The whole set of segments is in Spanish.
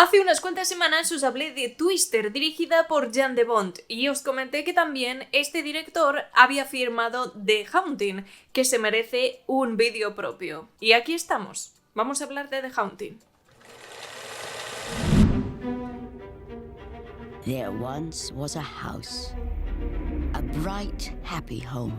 Hace unas cuantas semanas os hablé de Twister, dirigida por Jan de Bont, y os comenté que también este director había firmado The Haunting, que se merece un vídeo propio. Y aquí estamos. Vamos a hablar de The Haunting. There once was a house, a bright, happy home.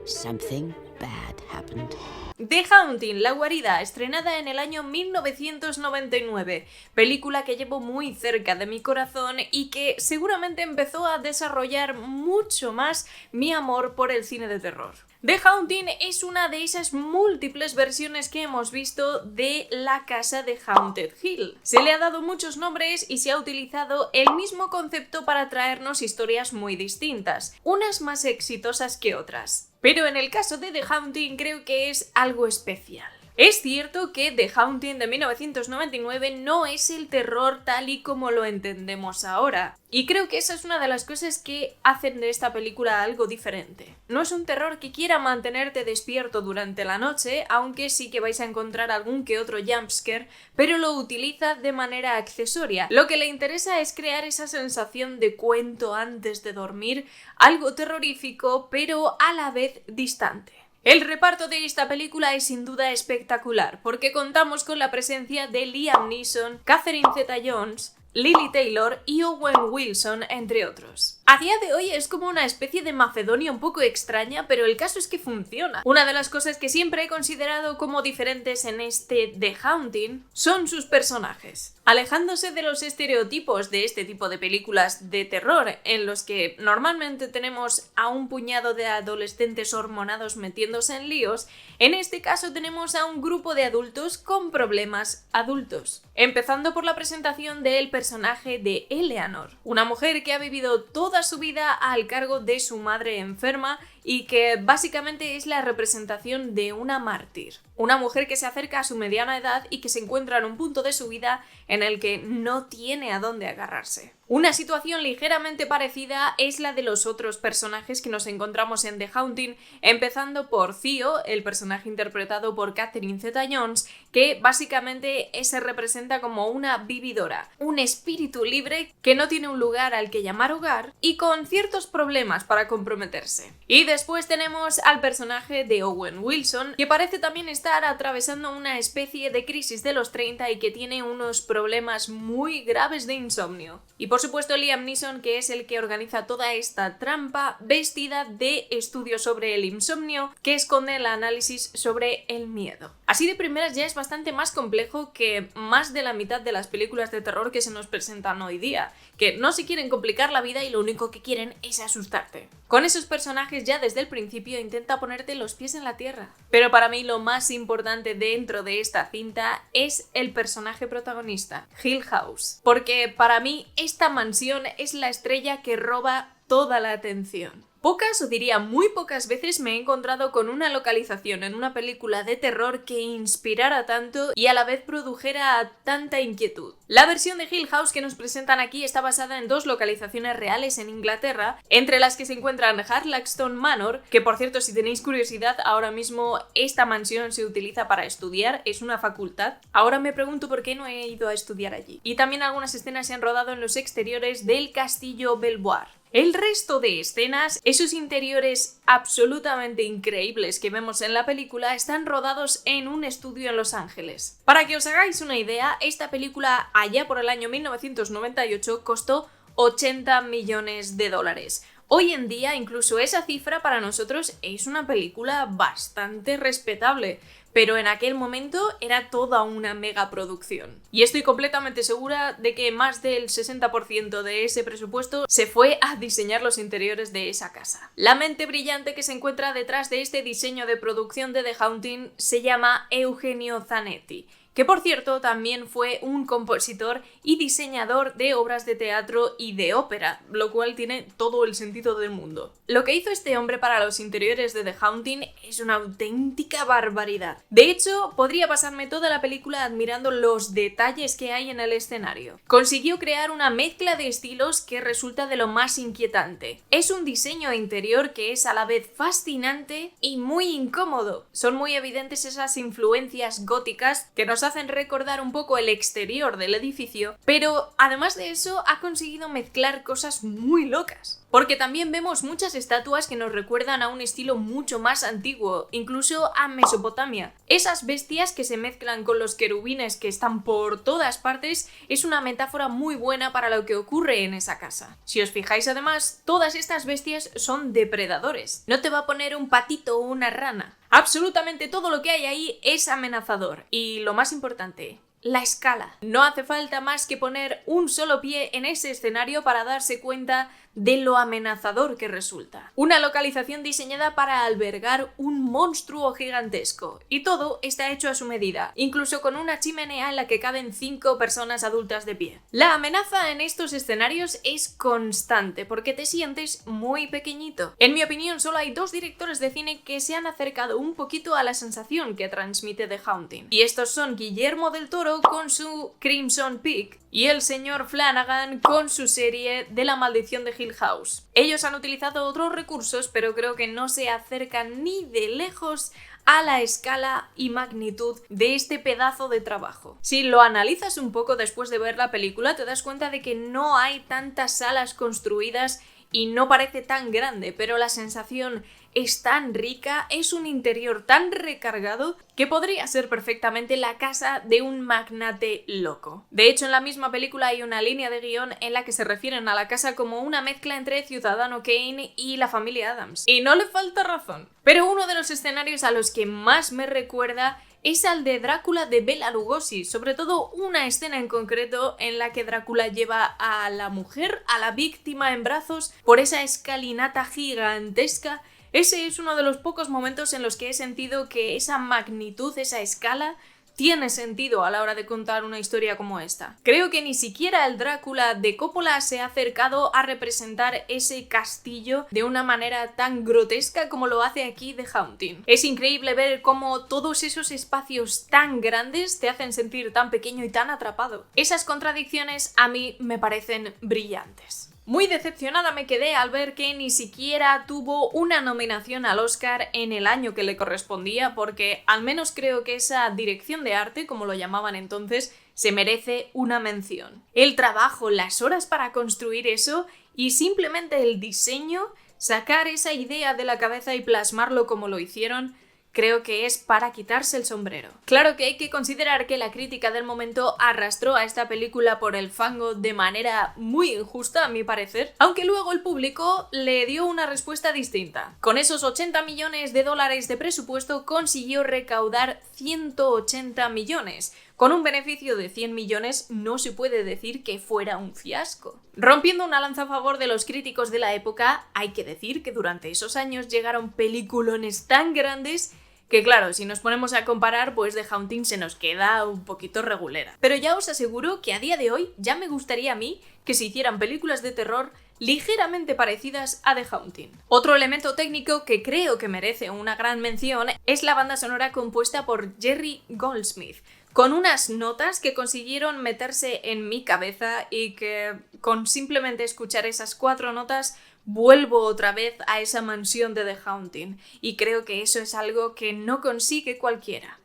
Something bad happened. The Haunting, La guarida, estrenada en el año 1999, película que llevo muy cerca de mi corazón y que seguramente empezó a desarrollar mucho más mi amor por el cine de terror. The Haunting es una de esas múltiples versiones que hemos visto de la casa de Haunted Hill. Se le ha dado muchos nombres y se ha utilizado el mismo concepto para traernos historias muy distintas, unas más exitosas que otras. Pero en el caso de The Haunting creo que es algo especial. Es cierto que The Haunting de 1999 no es el terror tal y como lo entendemos ahora. Y creo que esa es una de las cosas que hacen de esta película algo diferente. No es un terror que quiera mantenerte despierto durante la noche, aunque sí que vais a encontrar algún que otro jumpscare, pero lo utiliza de manera accesoria. Lo que le interesa es crear esa sensación de cuento antes de dormir, algo terrorífico, pero a la vez distante. El reparto de esta película es sin duda espectacular, porque contamos con la presencia de Liam Neeson, Catherine Zeta-Jones, Lily Taylor y Owen Wilson, entre otros. A día de hoy es como una especie de Macedonia un poco extraña, pero el caso es que funciona. Una de las cosas que siempre he considerado como diferentes en este The Haunting son sus personajes. Alejándose de los estereotipos de este tipo de películas de terror, en los que normalmente tenemos a un puñado de adolescentes hormonados metiéndose en líos, en este caso tenemos a un grupo de adultos con problemas adultos. Empezando por la presentación del personaje de Eleanor, una mujer que ha vivido toda su vida al cargo de su madre enferma y que básicamente es la representación de una mártir. Una mujer que se acerca a su mediana edad y que se encuentra en un punto de su vida en el que no tiene a dónde agarrarse. Una situación ligeramente parecida es la de los otros personajes que nos encontramos en The Haunting, empezando por Theo, el personaje interpretado por Catherine Zeta-Jones, que básicamente se representa como una vividora, un espíritu libre que no tiene un lugar al que llamar hogar y con ciertos problemas para comprometerse. Y después tenemos al personaje de Owen Wilson, que parece también estar atravesando una especie de crisis de los 30 y que tiene unos problemas muy graves de insomnio. Y por supuesto Liam Neeson, que es el que organiza toda esta trampa vestida de estudios sobre el insomnio que esconde el análisis sobre el miedo. Así de primeras ya es bastante más complejo que más de la mitad de las películas de terror que se nos presentan hoy día, que no se quieren complicar la vida y lo único que quieren es asustarte. Con esos personajes ya desde el principio intenta ponerte los pies en la tierra. Pero para mí lo más importante dentro de esta cinta es el personaje protagonista, Hill House, porque para mí esta mansión es la estrella que roba toda la atención. Pocas, o diría muy pocas veces, me he encontrado con una localización en una película de terror que inspirara tanto y a la vez produjera tanta inquietud. La versión de Hill House que nos presentan aquí está basada en dos localizaciones reales en Inglaterra, entre las que se encuentran Harlaxton Manor, que por cierto, si tenéis curiosidad, ahora mismo esta mansión se utiliza para estudiar, es una facultad. Ahora me pregunto por qué no he ido a estudiar allí. Y también algunas escenas se han rodado en los exteriores del castillo Belvoir. El resto de escenas, esos interiores absolutamente increíbles que vemos en la película, están rodados en un estudio en Los Ángeles. Para que os hagáis una idea, esta película allá por el año 1998 costó 80 millones de dólares. Hoy en día, incluso esa cifra para nosotros es una película bastante respetable, pero en aquel momento era toda una megaproducción. Y estoy completamente segura de que más del 60% de ese presupuesto se fue a diseñar los interiores de esa casa. La mente brillante que se encuentra detrás de este diseño de producción de The Haunting se llama Eugenio Zanetti, que por cierto también fue un compositor y diseñador de obras de teatro y de ópera, lo cual tiene todo el sentido del mundo. Lo que hizo este hombre para los interiores de The Haunting es una auténtica barbaridad. De hecho, podría pasarme toda la película admirando los detalles que hay en el escenario. Consiguió crear una mezcla de estilos que resulta de lo más inquietante. Es un diseño interior que es a la vez fascinante y muy incómodo. Son muy evidentes esas influencias góticas que nos hacen recordar un poco el exterior del edificio, pero además de eso ha conseguido mezclar cosas muy locas. Porque también vemos muchas estatuas que nos recuerdan a un estilo mucho más antiguo, incluso a Mesopotamia. Esas bestias que se mezclan con los querubines que están por todas partes es una metáfora muy buena para lo que ocurre en esa casa. Si os fijáis además, todas estas bestias son depredadores. No te va a poner un patito o una rana. Absolutamente todo lo que hay ahí es amenazador. Y lo más importante, la escala. No hace falta más que poner un solo pie en ese escenario para darse cuenta de lo amenazador que resulta. Una localización diseñada para albergar un monstruo gigantesco. Y todo está hecho a su medida, incluso con una chimenea en la que caben 5 personas adultas de pie. La amenaza en estos escenarios es constante, porque te sientes muy pequeñito. En mi opinión, solo hay 2 directores de cine que se han acercado un poquito a la sensación que transmite The Haunting. Y estos son Guillermo del Toro con su Crimson Peak y el señor Flanagan con su serie de La Maldición de Hill House. Ellos han utilizado otros recursos, pero creo que no se acercan ni de lejos a la escala y magnitud de este pedazo de trabajo. Si lo analizas un poco después de ver la película, te das cuenta de que no hay tantas salas construidas y no parece tan grande, pero la sensación es tan rica, es un interior tan recargado que podría ser perfectamente la casa de un magnate loco. De hecho, en la misma película hay una línea de guión en la que se refieren a la casa como una mezcla entre Ciudadano Kane y la familia Addams. Y no le falta razón. Pero uno de los escenarios a los que más me recuerda es al de Drácula de Bela Lugosi, sobre todo una escena en concreto en la que Drácula lleva a la mujer, a la víctima en brazos, por esa escalinata gigantesca. Ese es uno de los pocos momentos en los que he sentido que esa magnitud, esa escala, tiene sentido a la hora de contar una historia como esta. Creo que ni siquiera el Drácula de Coppola se ha acercado a representar ese castillo de una manera tan grotesca como lo hace aquí The Haunting. Es increíble ver cómo todos esos espacios tan grandes te hacen sentir tan pequeño y tan atrapado. Esas contradicciones a mí me parecen brillantes. Muy decepcionada me quedé al ver que ni siquiera tuvo una nominación al Oscar en el año que le correspondía, porque al menos creo que esa dirección de arte, como lo llamaban entonces, se merece una mención. El trabajo, las horas para construir eso y simplemente el diseño, sacar esa idea de la cabeza y plasmarlo como lo hicieron, creo que es para quitarse el sombrero. Claro que hay que considerar que la crítica del momento arrastró a esta película por el fango de manera muy injusta, a mi parecer, aunque luego el público le dio una respuesta distinta. Con esos $80 millones de presupuesto consiguió recaudar 180 millones. Con un beneficio de 100 millones no se puede decir que fuera un fiasco. Rompiendo una lanza a favor de los críticos de la época, hay que decir que durante esos años llegaron peliculones tan grandes que claro, si nos ponemos a comparar, pues The Haunting se nos queda un poquito regulera. Pero ya os aseguro que a día de hoy ya me gustaría a mí que se hicieran películas de terror ligeramente parecidas a The Haunting. Otro elemento técnico que creo que merece una gran mención es la banda sonora compuesta por Jerry Goldsmith, con unas notas que consiguieron meterse en mi cabeza y que con simplemente escuchar esas 4 notas vuelvo otra vez a esa mansión de The Haunting, y creo que eso es algo que no consigue cualquiera.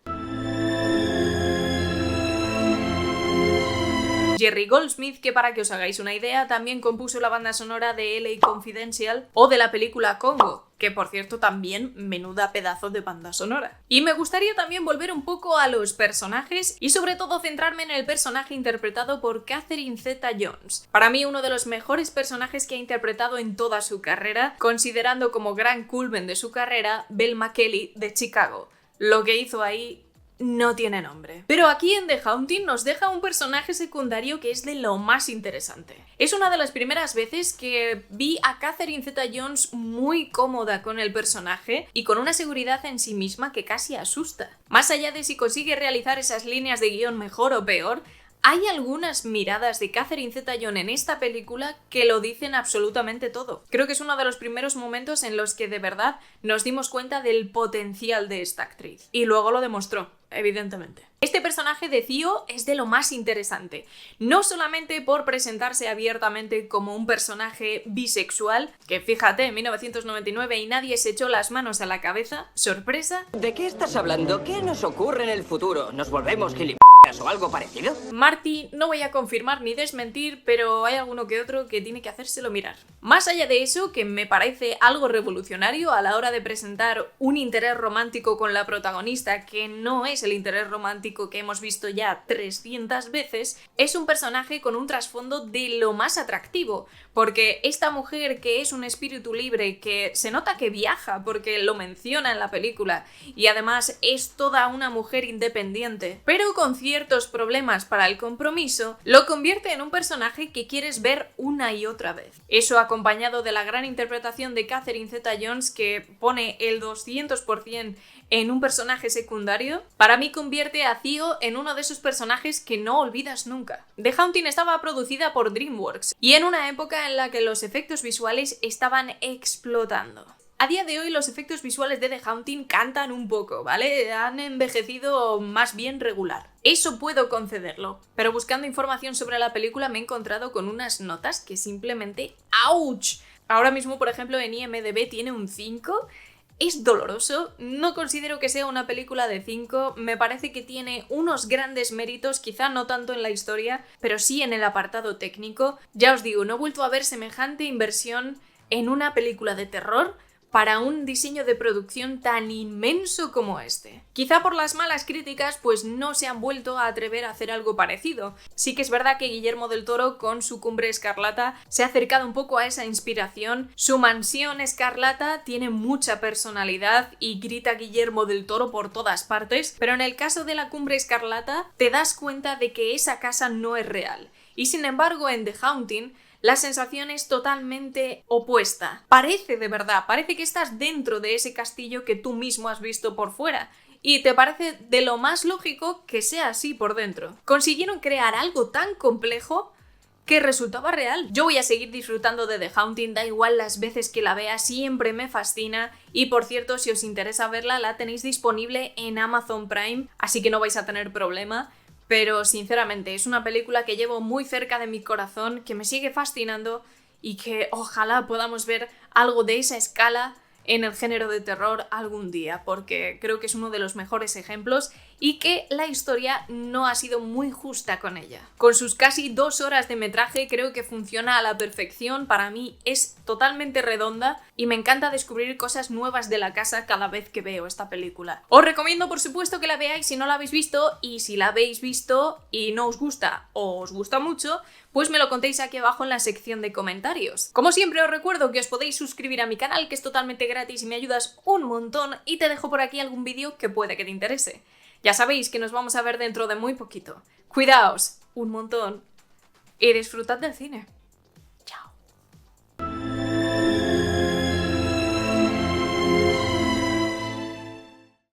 Jerry Goldsmith, que para que os hagáis una idea, también compuso la banda sonora de LA Confidential o de la película Congo, que por cierto también menuda pedazo de banda sonora. Y me gustaría también volver un poco a los personajes y sobre todo centrarme en el personaje interpretado por Catherine Zeta-Jones. Para mí uno de los mejores personajes que ha interpretado en toda su carrera, considerando como gran culmen de su carrera Velma Kelly de Chicago. Lo que hizo ahí no tiene nombre. Pero aquí en The Haunting nos deja un personaje secundario que es de lo más interesante. Es una de las primeras veces que vi a Catherine Zeta-Jones muy cómoda con el personaje y con una seguridad en sí misma que casi asusta. Más allá de si consigue realizar esas líneas de guión mejor o peor, hay algunas miradas de Catherine Zeta-Jones en esta película que lo dicen absolutamente todo. Creo que es uno de los primeros momentos en los que de verdad nos dimos cuenta del potencial de esta actriz. Y luego lo demostró, evidentemente. Este personaje de Theo es de lo más interesante, no solamente por presentarse abiertamente como un personaje bisexual, que fíjate, en 1999 y nadie se echó las manos a la cabeza, sorpresa. ¿De qué estás hablando? ¿Qué nos ocurre en el futuro? ¿Nos volvemos gilipollas? o algo parecido? Marty, no voy a confirmar ni desmentir, pero hay alguno que otro que tiene que hacérselo mirar. Más allá de eso, que me parece algo revolucionario a la hora de presentar un interés romántico con la protagonista, que no es el interés romántico que hemos visto ya 300 veces, es un personaje con un trasfondo de lo más atractivo, porque esta mujer que es un espíritu libre, que se nota que viaja porque lo menciona en la película, y además es toda una mujer independiente, pero con ciertos problemas para el compromiso, lo convierte en un personaje que quieres ver una y otra vez. Eso acompañado de la gran interpretación de Catherine Zeta-Jones, que pone el 200% en un personaje secundario, para mí convierte a Theo en uno de esos personajes que no olvidas nunca. The Haunting estaba producida por DreamWorks y en una época en la que los efectos visuales estaban explotando. A día de hoy los efectos visuales de The Haunting cantan un poco, ¿vale? Han envejecido más bien regular. Eso puedo concederlo, pero buscando información sobre la película me he encontrado con unas notas que simplemente ¡ouch! Ahora mismo, por ejemplo, en IMDb tiene un 5. Es doloroso, no considero que sea una película de 5, me parece que tiene unos grandes méritos, quizá no tanto en la historia, pero sí en el apartado técnico. Ya os digo, no he vuelto a ver semejante inversión en una película de terror para un diseño de producción tan inmenso como este. Quizá por las malas críticas pues no se han vuelto a atrever a hacer algo parecido. Sí que es verdad que Guillermo del Toro con su Cumbre Escarlata se ha acercado un poco a esa inspiración. Su mansión escarlata tiene mucha personalidad y grita Guillermo del Toro por todas partes, pero en el caso de la Cumbre Escarlata te das cuenta de que esa casa no es real. Y sin embargo en The Haunting la sensación es totalmente opuesta. Parece de verdad, parece que estás dentro de ese castillo que tú mismo has visto por fuera. Y te parece de lo más lógico que sea así por dentro. Consiguieron crear algo tan complejo que resultaba real. Yo voy a seguir disfrutando de The Haunting, da igual las veces que la vea, siempre me fascina. Y por cierto, si os interesa verla, la tenéis disponible en Amazon Prime, así que no vais a tener problema. Pero sinceramente es una película que llevo muy cerca de mi corazón, que me sigue fascinando y que ojalá podamos ver algo de esa escala en el género de terror algún día, porque creo que es uno de los mejores ejemplos y que la historia no ha sido muy justa con ella. Con sus casi 2 horas de metraje creo que funciona a la perfección, para mí es totalmente redonda y me encanta descubrir cosas nuevas de la casa cada vez que veo esta película. Os recomiendo por supuesto que la veáis si no la habéis visto, y si la habéis visto y no os gusta o os gusta mucho, pues me lo contéis aquí abajo en la sección de comentarios. Como siempre os recuerdo que os podéis suscribir a mi canal, que es totalmente gratis y me ayudas un montón, y te dejo por aquí algún vídeo que puede que te interese. Ya sabéis que nos vamos a ver dentro de muy poquito. Cuidaos un montón y disfrutad del cine.